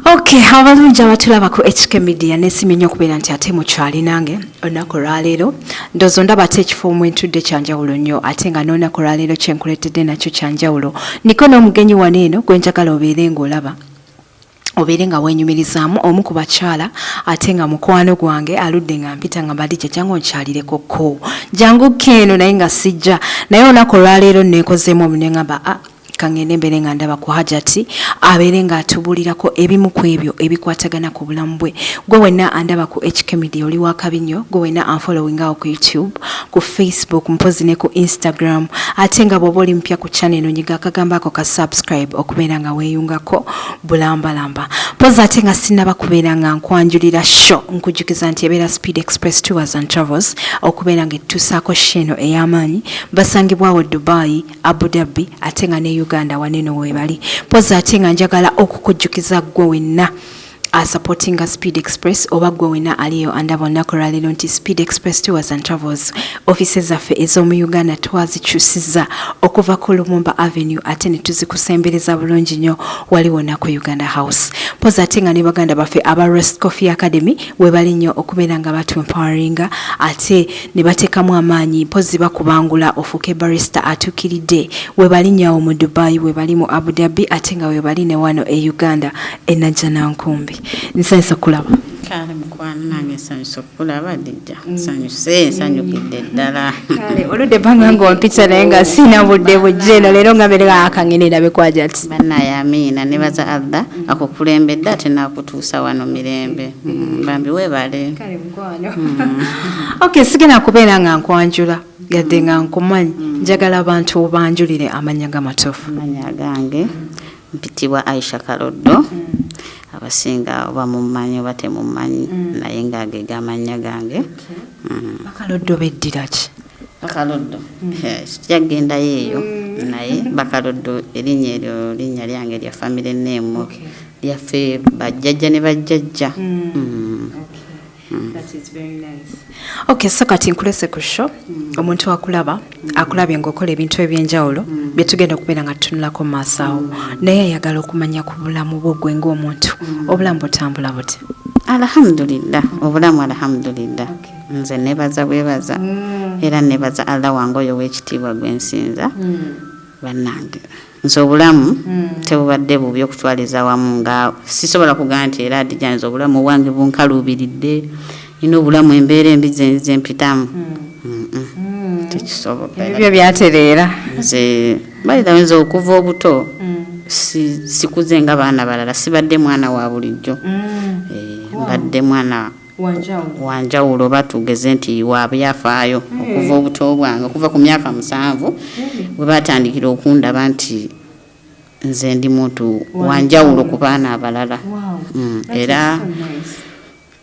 Okay, abalungi abatulaba ku HK Media nesimenya okubeera nti ate mukyali nange olunaku lwaleero ndozo ndaba ate ekifo mwentudde kyanjawulo nnyo ate nga n'olunaku lwaleero kyenkuleetedde nakyo kyanjawulo niko n'omugenyi wano eno gwenjagala obeere ng'olaba obeere nga wenyumirizaamu omu ku bakyala ate nga mukwano gwange aludde nga mpita nga Badija jangu nkyalireko ko jangu keeno naye nga sijja naye olunaku lwaleero neekozeemu omunwe ngamba kangende mbere nga ndaba ku Hajati abeere nga atubulirako ebimu ku ebyo ebikwatagana ku bulamu bwe gwe wenna andaba ku HK Media oli wakabi nnyo gwe wenna unfollowing awo ku YouTube ku Facebook mpozi ne ku Instagram ate nga bw'oba oli mpya ku channel eno nyiga akagamba ako ka subscribe okubeera nga weeyungako bulambalamba mpozi ate nga sinaba kubeera nga nkwanjulira show nkujjukiza nti ebeera Speed Express Tours and Travels okubeera nga ettusaako sheno ey'amaanyi basangibwawo Dubai, Abu Dhabi ate nga ne Uganda waneno webali poza ate nga njagala okukujjukiza gwe wenna supporting Speed Express oba gwe wenna aliyo andaba olunaku lwaleero nti Speed Express Tours and Travels offices zaffe ez'omu Uganda twazikyusiza okuva ku Lumumba Avenue ate ne tuzikusembereza bulungi nnyo wali wonna ku Uganda House poza ate nga ne baganda baffe aba Rest Coffee Academy webali nnyo okubeera nga batu empoweringa ate ne bateekamu amaanyi pozi bakubangula ofuuke barista atuukiridde webali nnyo mu Dubai webali mu Abu Dhabi ate nga webali ne wano e Uganda enajja nankumbi nsanyusa kulaba kale mukwana nange nsanyusa kulaba Badija nsanyukidde ddala kale oludde banga ng'ompita naye nga sina budde bujjeno leero nga mbere akangenera bekwajati bannaye amiina nebaza Allah akukulembedde ate n'akutuusa wano mirembe bambi weebale kale mukwano okay sigenda kubeera nga nkwanjula yadde nga nkumanyi njagala abantu banjulire amanya g'amatuufu amanya gange mpitibwa Aisha Kaloddo abasinga oba mumanyi oba temumanyi naye ng'agega amanya gange Bakaloddo beddira ki Bakaloddo sijagendayo eyo naye Bakaloddo erinnya eryo linnya lyange lya family name lyaffe bajjajja ne bajjajja. That is very nice. Okay, so kati nkulese ku show omuntu akulaba akulabye ng'okola ebintu ebyenjawulo bye tugenda okubeera nga tutunulako mu maaso awo naye ayagala okumanya ku bulamu bwo gwe ng'omuntu obulamu butambula buti alhamdulillah obulamu alhamdulillah nze nebaza bwebaza era nebaza Allah wange oyo w'ekitiibwa gwe nsinza bannange nze obulamu tebubadde bubi okutwaliza wamu nga sisobola kugamba nti era Badija obulamu bwange bunkaluubiridde ino obulamu embeera embi ze mpitamu tekisoboka ebyo byatereera nze balira nze okuva obuto sikuze nga baana balala sibadde mwana wa bulijjo mbadde mwana wanjawulo batugeze nti wabyafaayo okuva obuto bwange okuva ku myaka 7 bwe batandikira okundaba nti nze ndi muntu wanjawulo ku baana abalala era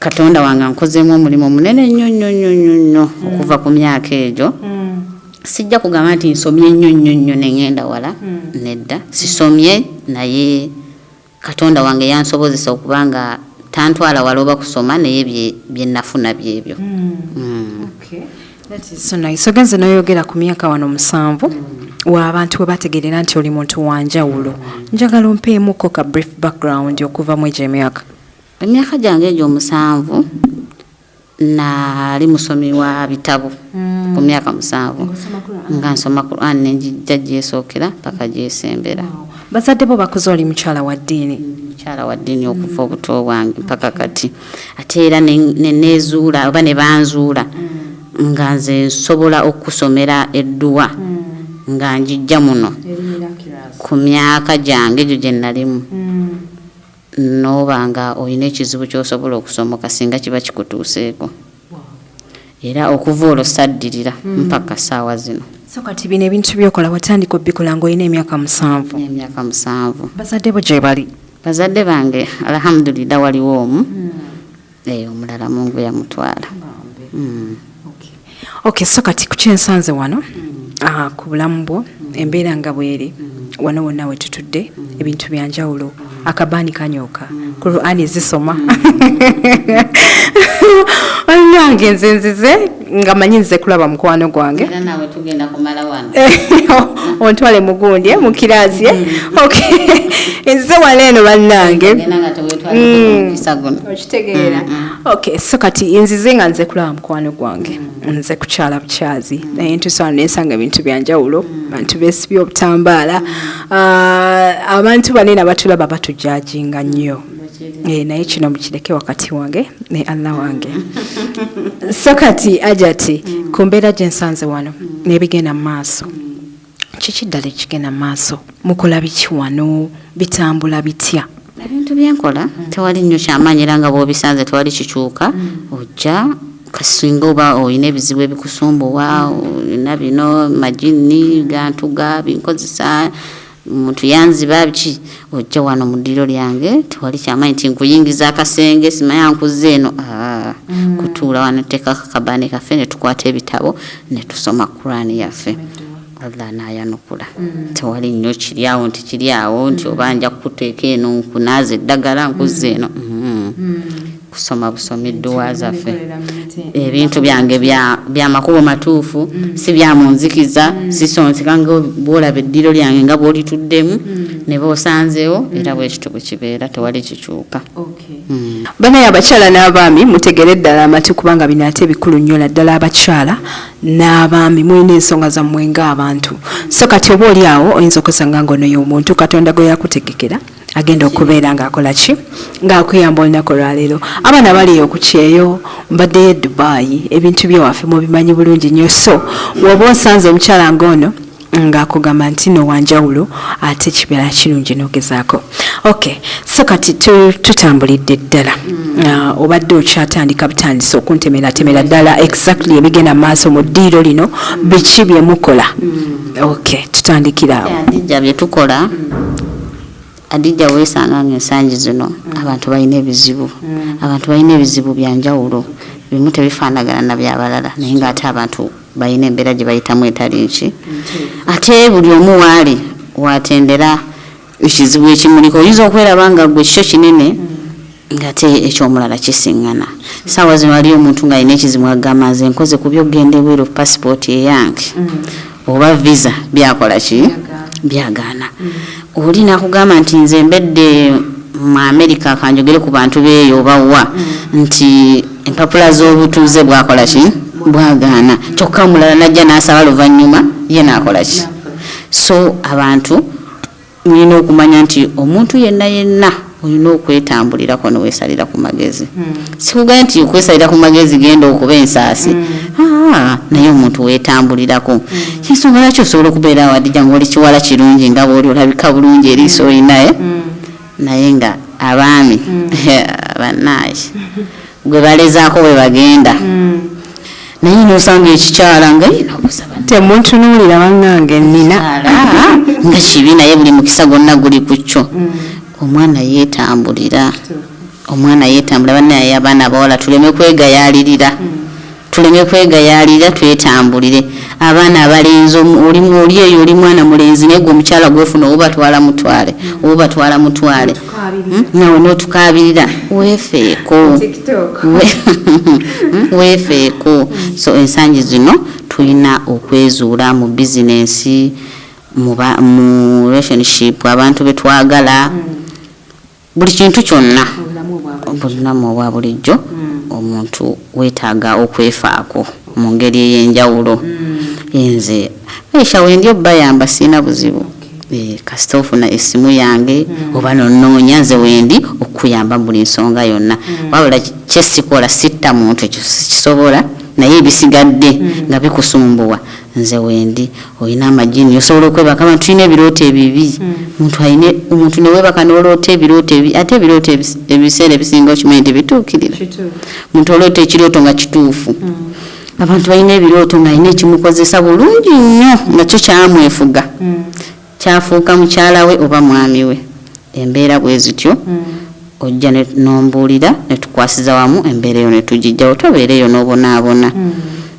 Katonda wange nkozeemu omulimu munene nnyo okuva ku myaka egyo sijja kugamba nti nsomye nnyo nengenda wala nedda sisomye naye Katonda wange yansobozesa okubanga tantwala wala oba kusoma naye bye nafuna byebyo. Okay, that is so nice. Ogenze noyogera ku myaka wano 7 wa abantu we bategerera nti oli muntu wanjawulo njagala ompeemuko ka brief background okuva mu emyaka emyaka gyange egyo 7 nali musomi wa bitabo ku myaka 7 nga nsoma Quran nenjija gyesookera paka gyesembera. Bazadde bo bakuze oli mukyala wa ddiini okuva obuto bwange mpaka kati ate era nezuula oba ne banzuula nga nze nsobola okusomera edduwa nga njijja muno ku myaka gyange egyo gye nalimu n'obanga olina ekizibu ky'osobola okusomoka singa kiba kikutuuseeko era okuva olwo saddirira mpaka ssaawa zino. So kati bino ebintu byokola watandika obbikola ng'olina emyaka 7. Bazadde bo gye bali? Bazadde bange alhamdulillah waliwo omu omulala Mungu yamutwala. Okay, so kati ku kyensanze wano ku bulamu bwo embeera nga bweri wano wonna we tutudde ebintu byanjawulo akabani kanyoka Qur'ani zisoma Nange nzenzize nga manyinze kulaba mukwano gwange era nawe tugenda kumala wano ontwale mugundi mu kirasi okay nze waleno bannange nanga tewetwale kisagono okitegeera okay so kati nzize nga nze kulaba mukwano gwange nze kukyala bukyazi naye ntusana nesanga ebintu byanjawulo bantu besibye obutambaala abantu banene abatulaba batujajinga nnyo naye kino mukireke wakati wange ne Allah wange so kati ajati kumbeera gye nsanze wano n'ebigenda mu maaso kiki ddala ekigenda mu maaso mukola biki wano bitambula bitya ebintu byenkola tewali nnyo kyamaanyi era nga bw'obisanze tewali kikyuka ojja kasinga oba oyina ebizibu ebikusumbuwa olina bino majini gantuga binkozesa muntu yanziba biki ojja wano mu ddiro lyange tewali kyamaanyi nti nkuyingiza akasenge simanya nkuze eno kutuula wano teeka akabani kaffe ne tukwata ebitabo ne tusoma Qur'ani yaffe Allah nayanukula tewali nnyo kiri awo nti kiri awo nti oba nja kuteeka eno nkunaaza eddagala nkuze eno kusoma busomi dduwa zaffe ebintu byange bya makubo matuufu si bya munzikiza sisonseka nga bw'olaba eddiro lyange nga bw'olituddemu ne b'osanzeewo era bwekito bwe kibeera tewali kikyuka banaye abakyala n'abaami mutegere ddala amatu kubanga bino ate bikulu nnyo naddala abakyala n'abaami mulina ensonga zammwe ng'abantu so kati oba oli awo oyinza okusanga ng'ono y'omuntu Katonda gwe yakutegekera agenda okubeera ng'akola ki ng'akuyamba olunaku lwaleero abaana bali okukyeyo mbaddeyo e Dubai ebintu byewaffe mubimanyi bulungi nnyo so woba osanze omukyala ng'ono ng'akugamba nti no wanjawulo ate kibeera kirungi n'ogezaako okay so kati tutambulidde ddala obadde okyatandika butandisa okuntemera ddala exactly ebigenda maaso mu ddiiro lino biki bye mukola okay tutandikira awo adijja bye tukola adijja weesanga ng'ensangi zino abantu balina ebizibu abantu balina ebizibu byanjawulo bimu tebifaanagana na byabalala naye ng'ate abantu balina embeera gye bayitamu etali nki ate buli omu waali watendera ekizibu ekimuliko oyinza okweraba nga gwe kikyo kinene ng'ate ekyomulala kisiŋŋana saawa zino waliyo omuntu ng'alina ekizibu agamba nze nkoze ku byokugenda ebweru passport eyange oba visa byakola ki byagaana oli nakugamba nti nze mbedde mu America kanjogere ku bantu beeyo obawa nti empapula z'obutuuze bwakola ki bwagaana kyokka omulala najja n'asaba luvannyuma ye naakola ki so abantu mulina okumanya nti omuntu yenna olina okwetambulirako neweesalira ku magezi sikugambye nti okwesalira ku magezi genda okuba ensaasi naye omuntu weetambulirako kinsonga lwaki osobola okubeera wadijja ngaoli kiwala kirungi nga bwoli olabika bulungi eriiso olinaye naye nga abaami bannaaye gwe balezaako bwe bagenda naye nosanga ekikyala nga temuntunuulira bannange nnina nga kibi naye buli mukisa gonna guli ku kyo omwana yeetambulira bannaye abaana abawala tuleme kwegayaalirira twetambulire abaana abalenzi oli eyo oli mwana mulenzi naye gwe omukyala gwefuna obatwala mutwale nawe n'otukaabirira weefeeko so ensangi zino tulina okwezuula mu bizinensi mu relationship abantu betwagala buli kintu kyonna obulamu obwa bulijjo omuntu weetaaga okwefaako mu ngeri ey'enjawulo nze Aisha wendi obbayamba siina buzibu kasita ofuna essimu yange oba nonnoonya nze wendi okuyamba buli nsonga yonna wabula kyesikola sitta muntu ekyo kisobola naye ebisigadde nga bikusumbuwa nze wendi olina amajini osobola okwebaka abantu tulina ebirooto ebibi omuntu neweebaka n'oloota ebirooto ebibi ate ebirooto ebiseera ebisinga okimanyi nti bituukirira omuntu oloota ekirooto nga kituufu abantu balina ebirooto ng'alina ekimukozesa bulungi nnyo nga kyo kyamwefuga kyafuuka mukyala we oba mwami we embeera bwe zityo ojja nombuulira netukwasiza wamu embeera eyo netugijjawo tobeereyo n'obonaabona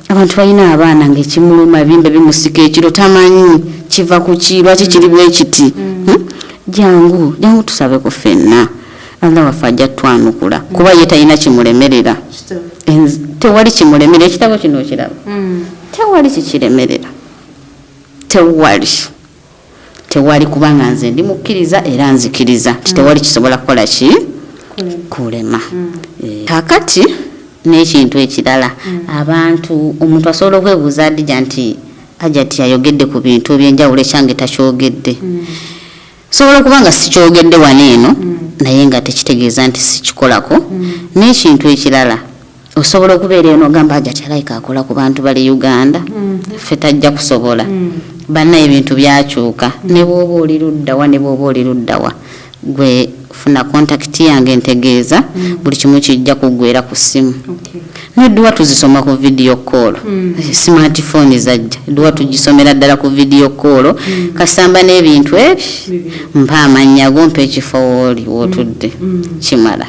abantu balina abaana ng'ekimuluma bimba bimusika ekiro tamanyi kiva ku ki lwaki kiri bwe kiti jangu tusabe ku ffenna Allah waffe ajja twanukula kuba ye talina kimulemerera tewali kimulemerera ekitabo kino okiraba tewali kikiremerera tewali kubanga nze ndi mukkiriza era nzikiriza tewali kisobola kukola ki kulema kakati n'ekintu ekirala abantu omuntu asobola okwebuuza Adija nti Hajati ayogedde ku bintu ebyenjawulo ekyange takyogedde sobola kubanga sikyogedde waneeno naye nga tekitegeeza nti sikikolako n'ekintu ekirala osobola okubeera eno ogamba Hajati alayika akola ku bantu bali Uganda ffe tajja kusobola banna ebintu byakyuka ne bw'oba oli luddawa ne bw'oba oli luddawa gwe funa contact yange ntegeeza buli kimu kijja kuggwera ku ssimu n'edduwa tuzisoma ku video call smartphone zajja edduwa tugisomera ddala ku video call kasamba n'ebintu ebyo mpa amannya go mpa ekifo wooli wootudde kimala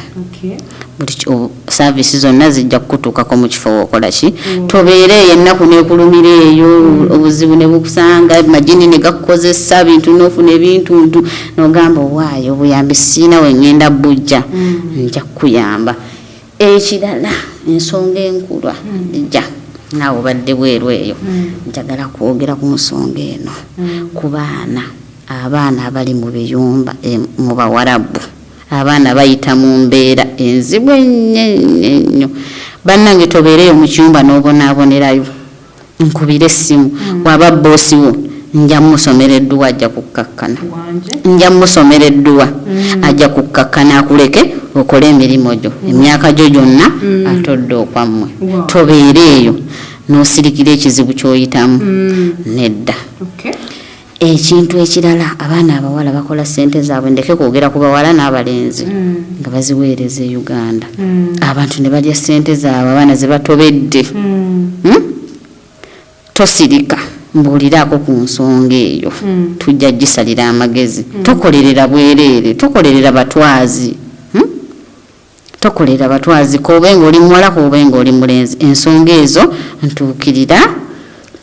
buli services zonna zijja kukutuukako mu kifo wookola ki tobeere ennaku neekulumira eyo obuzibu ne bukusanga majini ne gakukozesa bintu n'ofuna ebintuntu n'ogamba owaayo obuyambi siina wengenda bujja nja kukuyamba ekirala ensonga enkulwa ejja naawe obadde bweru eyo njagala kwogera ku nsonga eno ku abaana abali mu biyumba mu bawarabu abaana bayita mu mbeera enzibu ennyo bannange tobeereyo mu kiyumba n'obonaabonerayo nkubira essimu waba boosi wo nja musomera edduwa ajja kukkakkana nja musomera edduwa ajja kukkakkana akuleke okole emirimu gyo emyaka gyo gyonna atodde okwammwe tobeereeyo n'osirikira ekizibu ky'oyitamu nedda ekintu ekirala abaana abawala bakola ssente zaabwe ndeke kwogera ku bawala n'abalenzi nga baziweereza e Uganda abantu ne balya ssente zaabwe abaana ze batobedde tosirika mbuuliraako ku nsonga eyo tujja gisalira amagezi tokolerera bwereere tokolerera batwazi tokolera batwazi kobenga oli muwala kobenga oli mulenzi ensonga ezo ntuukirira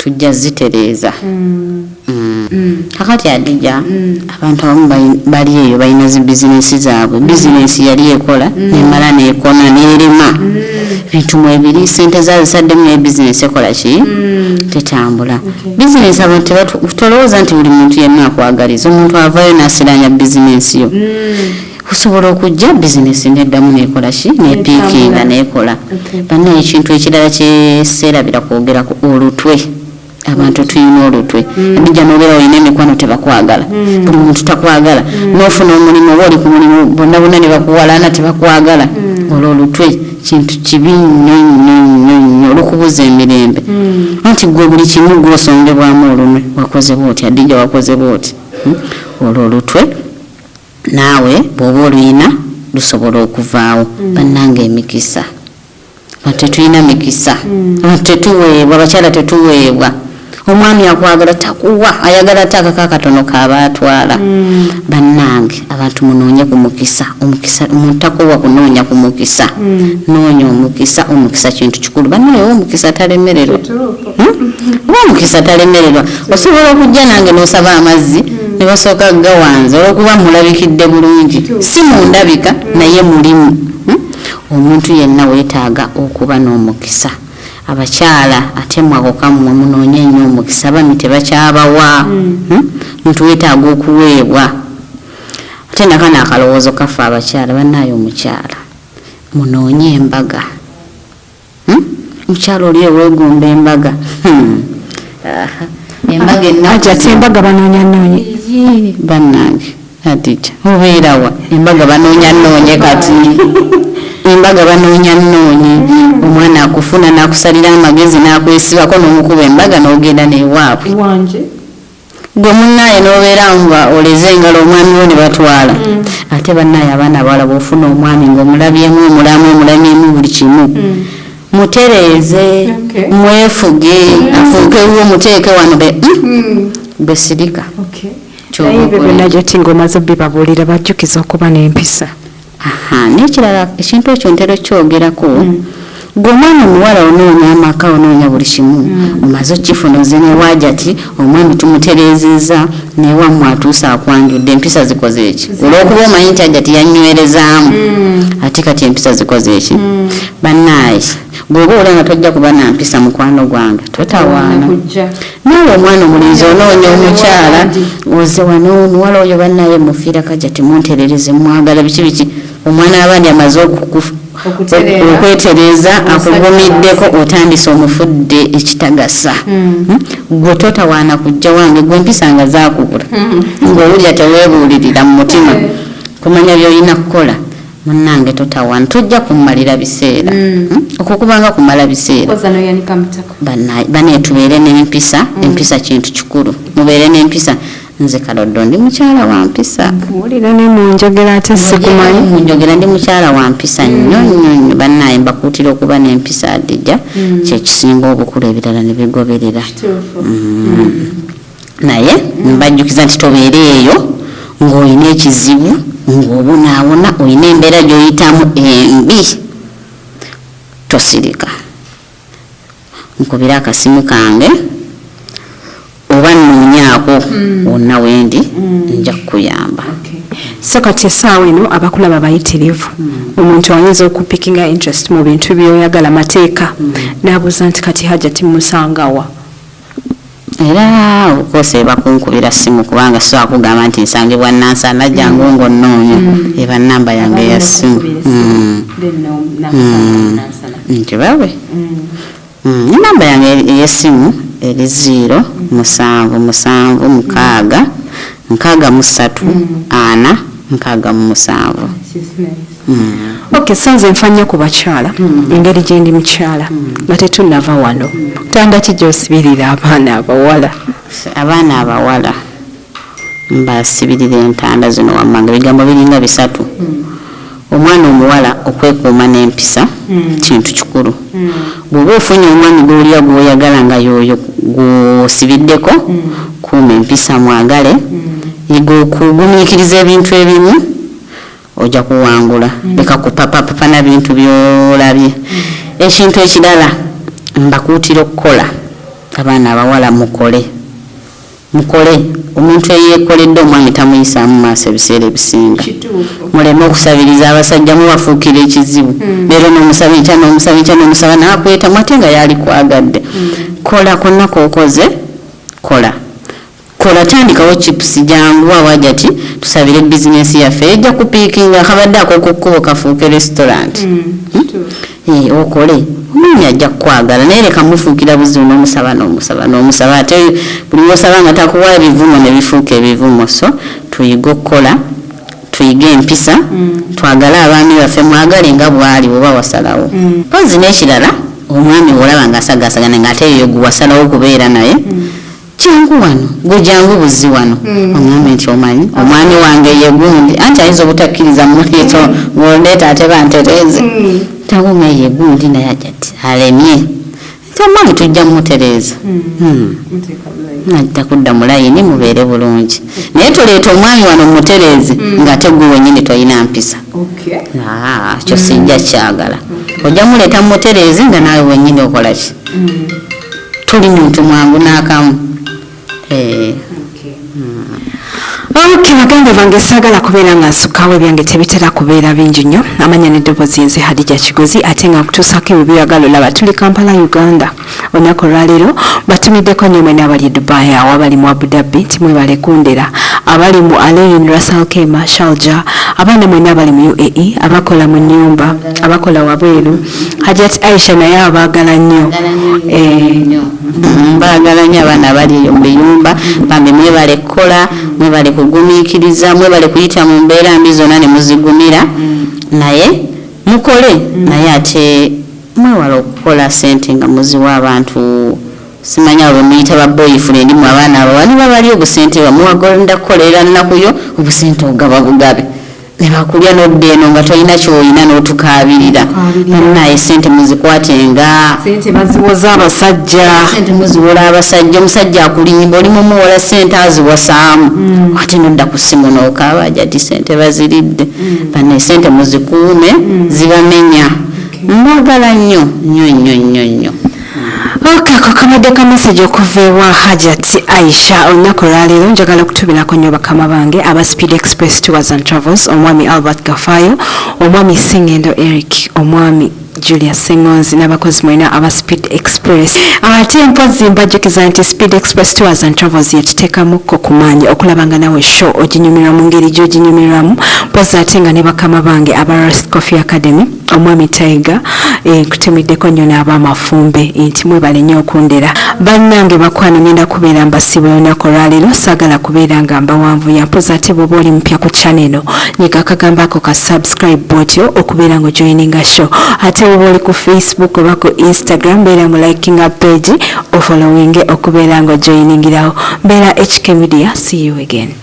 tujja zitereeza kakati Adija abantu abamu bali eyo balina zi bizinesi zaabwe bizinesi yali ekola nemala nekona nerema bintu mu ebiri ssente zazisaddemu ne bizinesi ekola ki tetambula bizinesi abantu tolowooza nti buli muntu yenna akwagaliza omuntu avaayo n'asiranya bizinesi yo osobola okujja bizinesi neddamu nekola ki nepiikinga nekola bannaye ekintu ekirala kyeseerabira kwogeraku olutwe abantu tuyina olutwe Adija nobeera olina emikono tebakwagala buli muntu takwagala n'ofuna omulimu oba oli ku mulimu bonna bonna ne bakuwalana tebakwagala olwo olutwe kintu kibi nnyo olukubuza emirembe anti gwe buli kimu gw'osongebwamu olunwe wakoze bwoti Adija wakoze bwoti olwo olutwe naawe bw'oba oluyina lusobola okuvaawo bannange emikisa tetulina mikisa tetuweebwa abakyala tetuweebwa omwami akwagala takuwa ayagala taka kakatono kabaatwala bannange abantu munoonye ku mukisa omuntu takuwa kunoonya ku mukisa noonya omukisa kintu kikulu bannaye omukisa talemererwa omukisa talemererwa osobola okujja nange n'osaba amazzi ne basooka gawanze olwokuba mulabikidde bulungi si mundabika naye mulimu omuntu yenna weetaaga okuba n'omukisa abakyala ate mwako kammwe munoonye nnyo omukisa bami tebakyabawa muntu weetaaga okuweebwa ate nakana akalowoozo kaffe abakyala bannaayo omukyala munoonye embaga mukyala oli eweegomba embaga embaga banoonyannoonye bannange Adija obeerawa embaga banoonyannoonye kati embaga banoonya nnoonye omwana akufuna n'akusalira amagezi n'akwesibako n'omukuba embaga n'ogenda neewaabwe gwe munnaaye n'obeera nga oleze engalo omwami wo ne batwala ate bannaaye abaana abawala bw'ofuna omwami ng'omulabyemu omulabyemu buli kimu mutereeze mwefuge afuukewo muteeke wano besirika byonna ti ng'omaze bibabuulira bajjukiza okuba n'empisa n'ekirala ekintu ekyo ntera kyogerako gomwana omuwala onoonya amaka onoonya buli kimu omaze okifuna ozene wajati omwami tumutereezezza newammwe atuusa akwanjudde empisa zikoze eki olw'okuba omanyi nti ajati yanywerezaamu ate kati empisa zikoze eki bannaayi bw'oba ola nga tojja kuba na mpisa mukwano gwange totawaana naawe omwana omulenzi onoonya omukyala oze wano omuwala oyo bannaaye mufiira kajati munterereze mwagala biki omwana abandi amaze okwetereza akugumiddeko otandise omufudde ekitagasa gwe totawaana kujja wange gwe empisa nga zaakubula ng'owulya teweebuulirira mu mutima kumanya by'olina kukola munnange totawaana tojja kummalira biseera okukubanga kumala biseera banne tubeere n'empisa empisa kintu kikulu mubeere n'empisa nze Kaloddo ndi mukyala wa mpisa wulira ne munjogera ate sikumanyi munjogera ndi mukyala wa mpisa nnyo bannaaye mbakuutira okuba n'empisa adijja kyekisinga obukulu ebirala ne bigoberera naye mbajjukiza nti tobeere eyo ng'olina ekizibu ng'obonaabona olina embeera gy'oyitamu embi tosirika nkubira akasimu kange oba nnoonyaako wonna wendi nja kukuyamba so kati essaawa eno abakulaba bayitirivu omuntu ayinza okupikinga interest mu bintu byoyagala mateeka n'abuuza nti kati Hajjati musangawa era okose bakunkubira simu kubanga so akugamba nti nsangibwa Nansana jangu ng'onnoonya eba nnamba yange ya simu nti bawe nnamba yange ey'essimu eri 0774637 Okay, sanze nfanya ku bakyala engeri gye ndi mukyala nga tetunnava wano tanda ki gy'osibirira abaana abawala mbasibirira entanda zino wammanga bigambo biringa bisatu omwana omuwala okwekuuma n'empisa kintu kikulu bw'oba ofunye omwami gw'olya gw'oyagala nga yoyo gw'osibiddeko kuuma empisa mwagale yiga okugumiikiriza ebintu ebimu ojja kuwangula leka kupapapapa na bintu by'olabye ekintu ekirala mbakuutira okukola abaana abawala mukole omuntu eyeekoledde omwami tamuyisaamu maaso ebiseera ebisinga muleme okusabiriza abasajja mubafuukira ekizibu leero n'omusaba enkya n'omusaba naakwetamu ate nga yaali kwagadde kola konna k'okoze kola tandikawo chips jangu Hajjati tusabire bizinesi yaffe ejja kupiikinga akabadde ak'okukkubo kafuuke restaurant okole omwami ajja kukwagala naye leka mufuukira buzibu n'omusaba ate buli lw'osaba nga takuwa ebivumo ne bifuuka ebivumo so tuyige okukola tuyige empisa twagale abaami baffe mwagale nga bw'ali oba wasalawo pozi n'ekirala omwami olaba ng'asagasagana ng'ate eyo gwe wasalawo kubeera naye jangu wano jangu buzi wano omwami nti omanyi omwami wange ye gundi anti ayinza obutakkiriza muleeto ng'oleeta ate bantereeze tawume ye gundi naye Hajjati alemye omwami tujja mumutereeza najja kudda mulayini mubeere bulungi naye toleeta omwami wano mumutereeze ng'ate gwe wenyini tolina mpisa kyo sijja kyagala ojja muleeta mumutereeze nga naawe wenyini okola ki tuli muntu mwangu n'akamu Okay, baganda bange saagala kubeera nga nsukaawo ebyange tebitera kubeera bingi nnyo amanya n'eddoboozi nze Hadija Kigozi ate nga nkutuusaako ebyo byagala olaba tuli Kampala Uganda olunaku olwaleero batumiddeko nnyo mwena abali Dubai awo abali mu Abu Dhabi nti mwebale kundera abali mu Alain Russell Kema Sharjah abaana mwena abali mu UAE abakola mu nnyumba abakola wabweru Hajjati Aisha naye abaagala nnyo baagala nnyo abaana abali eyo mu biyumba bambi mwebale kukola mwebale kugumiikiriza mwebale kuyita mu mbeera mbi zonna ne muzigumira naye mukole naye ate mwewala okukola ssente nga muziwa abantu simanya abo muyita ba boyfriend mu abaana abawala ne babali obusente bamuwagolenda kukolera nnakuyo obusente ogaba bugabe ne bakulya n'odda eno nga tolina ky'olina n'otukaabirira naye ssente muzikwatenga ssente baziwoza abasajja ssente muziwola abasajja omusajja akulimba oli mumuwola ssente aziwasaamu ate nodda ku ssimu n'okaaba Hajjati ssente baziridde banne ssente muzikuume zibamenya mwagala nnyo. Okay, kakamade ka message okuva ewa Hajati Aisha olunaku lwaleero njagala okutubirako nnyo bakama bange aba Speed Express Tours and Travels, omwami Albert Gafayo, omwami Singendo Eric, omwami Julia Sengonzi n'abakozi mwena aba Speed Express. Ate mpozi mbajjukiza nti Speed Express Tours and Travels yekiteekamukko kumaanyi okulabanga nawe show oginyumirwa mu ngeri gy'oginyumirwamu, mpozi ate nga ne bakama bange aba Rust Coffee Academy, omwami Tiger nkutumiddeko nnyo n'abamafumbe nti mwebale nnyo okundera. Bannange bakwano ngenda kubeera mbasibula olunaku olwaleero, saagala kubeera nga mbawanvuya, mpozi ate bw'oba oli mpya ku channel eno nyiga akagambo ako ka subscribe button okubeera ng'ojoininga show. Ate bw'oba oli ku Facebook oba ku Instagram beera ngu likinga page o following okubeera ng'ojoiningirawo. Mbeera HK Media, see you again.